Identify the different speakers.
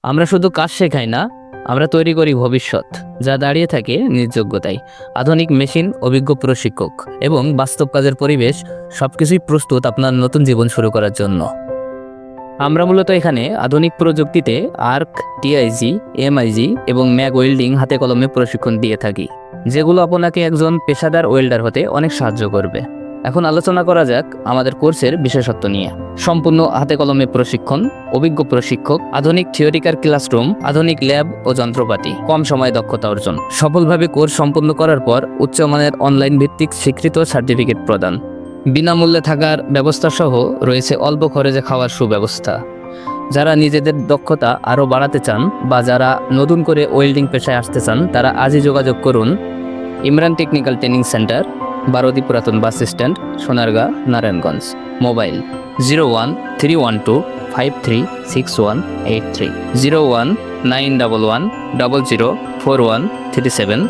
Speaker 1: আমরা শুধু কাজ শেখাই না, আমরা তৈরি করি ভবিষ্যৎ, যা দাঁড়িয়ে থাকে নিজ যোগ্যতায়। আধুনিক মেশিন, অভিজ্ঞ প্রশিক্ষক এবং বাস্তব কাজের পরিবেশ সবকিছুই প্রস্তুত আপনার নতুন জীবন শুরু করার জন্য। আমরা মূলত এখানে আধুনিক প্রযুক্তিতে আর্ক, টিআইজি, এমআইজি এবং ম্যাগ ওয়েল্ডিং হাতে কলমে প্রশিক্ষণ দিয়ে থাকি, যেগুলো আপনাকে একজন পেশাদার ওয়েল্ডার হতে অনেক সাহায্য করবে। এখন আলোচনা করা যাক আমাদের কোর্সের বিশেষত্ব নিয়ে। সম্পূর্ণ হাতে কলমে প্রশিক্ষণ, অভিজ্ঞ প্রশিক্ষক, আধুনিক থিওরিক্যাল ক্লাসরুম, আধুনিক ল্যাব ও যন্ত্রপাতি, কম সময়ে দক্ষতা অর্জন। সফলভাবে কোর্স সম্পূর্ণ করার পর উচ্চমানের অনলাইন ভিত্তিক স্বীকৃত সার্টিফিকেট প্রদান। বিনামূল্যে থাকার ব্যবস্থা সহ রয়েছে অল্প খরচে খাওয়ার সুব্যবস্থা। যারা নিজেদের দক্ষতা আরও বাড়াতে চান বা যারা নতুন করে ওয়েল্ডিং পেশায় আসতে চান, তারা আজই যোগাযোগ করুন ইমরান টেকনিক্যাল ট্রেনিং সেন্টার, বারোদি পুরাতন bus stand, Sonargaon, Narayanganj. Mobile 0131536183, 01911004137।